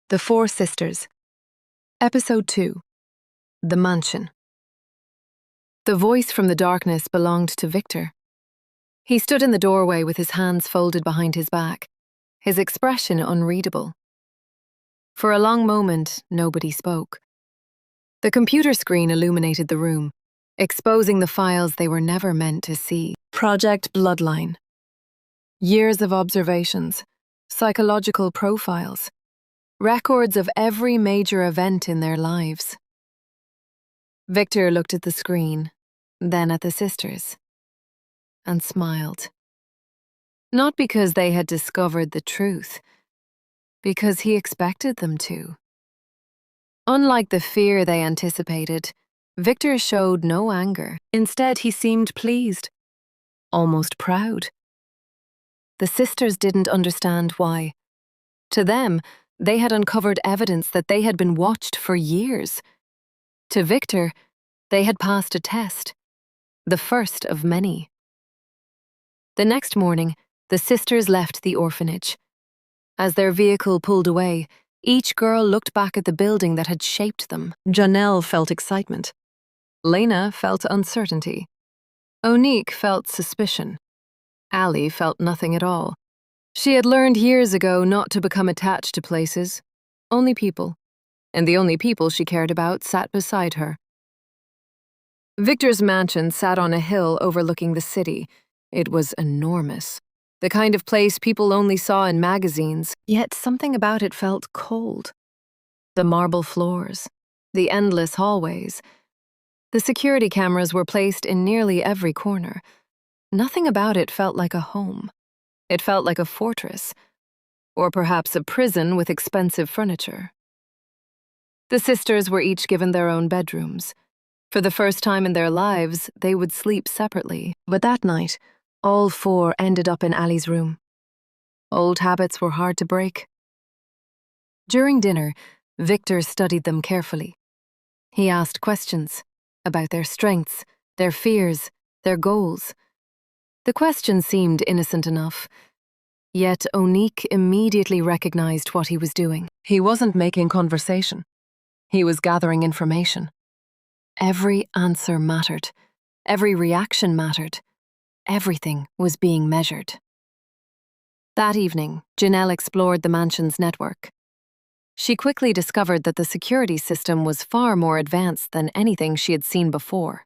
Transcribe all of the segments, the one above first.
The Four Sisters. Episode 2. The Mansion. The voice from the darkness belonged to Victor. He stood in the doorway with his hands folded behind his back, his expression unreadable. For a long moment, nobody spoke. The computer screen illuminated the room, exposing the files they were never meant to see. Project Bloodline. Years of observations, psychological profiles, records of every major event in their lives. Victor looked at the screen, then at the sisters, and smiled. Not because they had discovered the truth, because he expected them to. Unlike the fear they anticipated, Victor showed no anger. Instead, he seemed pleased, almost proud. The sisters didn't understand why. To them, they had uncovered evidence that they had been watched for years. To Victor, they had passed a test, the first of many. The next morning, the sisters left the orphanage. As their vehicle pulled away, each girl looked back at the building that had shaped them. Jaunell felt excitement. Laina felt uncertainty. Onique felt suspicion. Alliah felt nothing at all. She had learned years ago not to become attached to places, only people, and the only people she cared about sat beside her. Victor's mansion sat on a hill overlooking the city. It was enormous, the kind of place people only saw in magazines, yet something about it felt cold. The marble floors, the endless hallways. The security cameras were placed in nearly every corner. Nothing about it felt like a home. It felt like a fortress, or perhaps a prison with expensive furniture. The sisters were each given their own bedrooms. For the first time in their lives, they would sleep separately. But that night, all four ended up in Allie's room. Old habits were hard to break. During dinner, Victor studied them carefully. He asked questions about their strengths, their fears, their goals. The question seemed innocent enough, yet Onique immediately recognized what he was doing. He wasn't making conversation. He was gathering information. Every answer mattered. Every reaction mattered. Everything was being measured. That evening, Jaunell explored the mansion's network. She quickly discovered that the security system was far more advanced than anything she had seen before.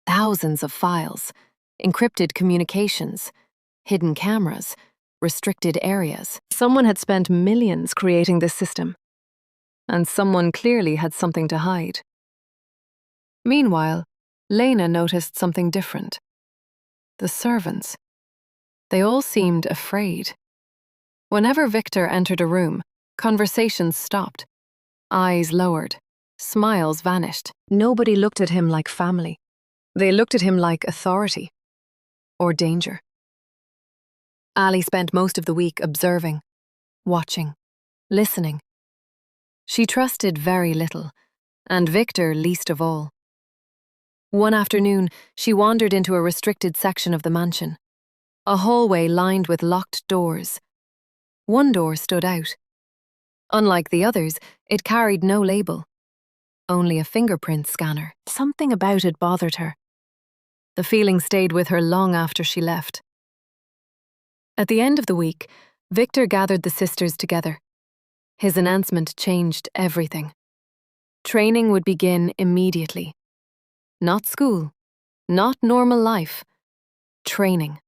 Thousands of files, encrypted communications, hidden cameras, restricted areas. Someone had spent millions creating this system, and someone clearly had something to hide. Meanwhile, Laina noticed something different. The servants. They all seemed afraid. Whenever Victor entered a room, conversations stopped. Eyes lowered. Smiles vanished. Nobody looked at him like family. They looked at him like authority. Or danger. Alliah spent most of the week observing, watching, listening. She trusted very little, and Victor least of all. One afternoon, she wandered into a restricted section of the mansion, a hallway lined with locked doors. One door stood out. Unlike the others, it carried no label, only a fingerprint scanner. Something about it bothered her. The feeling stayed with her long after she left. At the end of the week, Victor gathered the sisters together. His announcement changed everything. Training would begin immediately. Not school, not normal life. Training.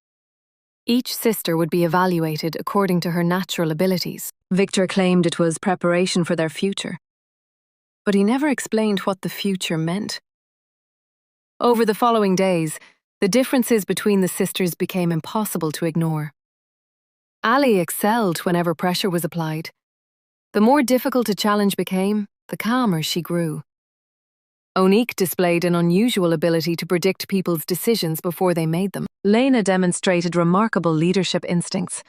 Each sister would be evaluated according to her natural abilities. Victor claimed it was preparation for their future. But he never explained what the future meant. Over the following days, the differences between the sisters became impossible to ignore. Alliah excelled whenever pressure was applied. The more difficult a challenge became, the calmer she grew. Onique displayed an unusual ability to predict people's decisions before they made them. Laina demonstrated remarkable leadership instincts.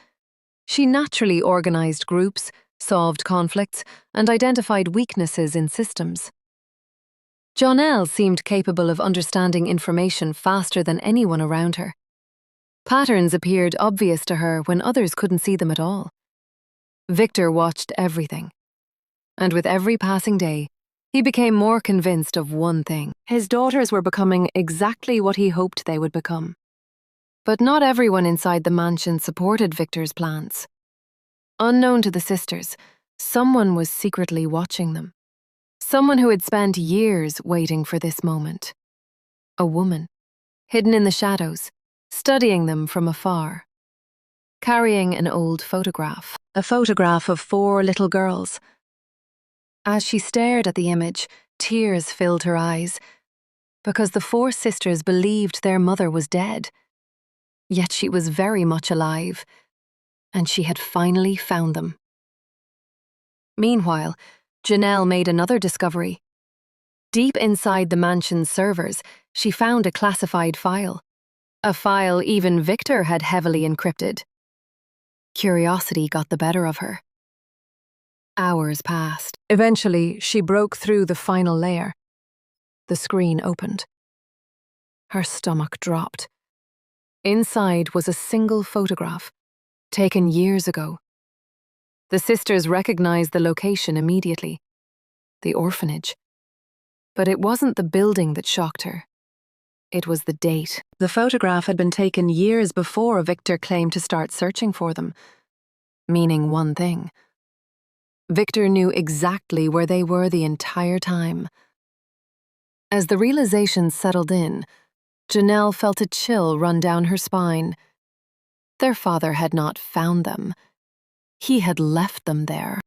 She naturally organized groups, solved conflicts, and identified weaknesses in systems. Jaunell seemed capable of understanding information faster than anyone around her. Patterns appeared obvious to her when others couldn't see them at all. Victor watched everything. And with every passing day, he became more convinced of one thing. His daughters were becoming exactly what he hoped they would become. But not everyone inside the mansion supported Victor's plans. Unknown to the sisters, someone was secretly watching them. Someone who had spent years waiting for this moment. A woman, hidden in the shadows, studying them from afar. Carrying an old photograph, a photograph of 4 little girls. As she stared at the image, tears filled her eyes, because the 4 sisters believed their mother was dead. Yet she was very much alive, and she had finally found them. Meanwhile, Jaunell made another discovery. Deep inside the mansion's servers, she found a classified file. A file even Victor had heavily encrypted. Curiosity got the better of her. Hours passed. Eventually, she broke through the final layer. The screen opened. Her stomach dropped. Inside was a single photograph, taken years ago. The sisters recognized the location immediately. The orphanage. But it wasn't the building that shocked her. It was the date. The photograph had been taken years before Victor claimed to start searching for them, meaning one thing. Victor knew exactly where they were the entire time. As the realization settled in, Jaunell felt a chill run down her spine. Their father had not found them. He had left them there.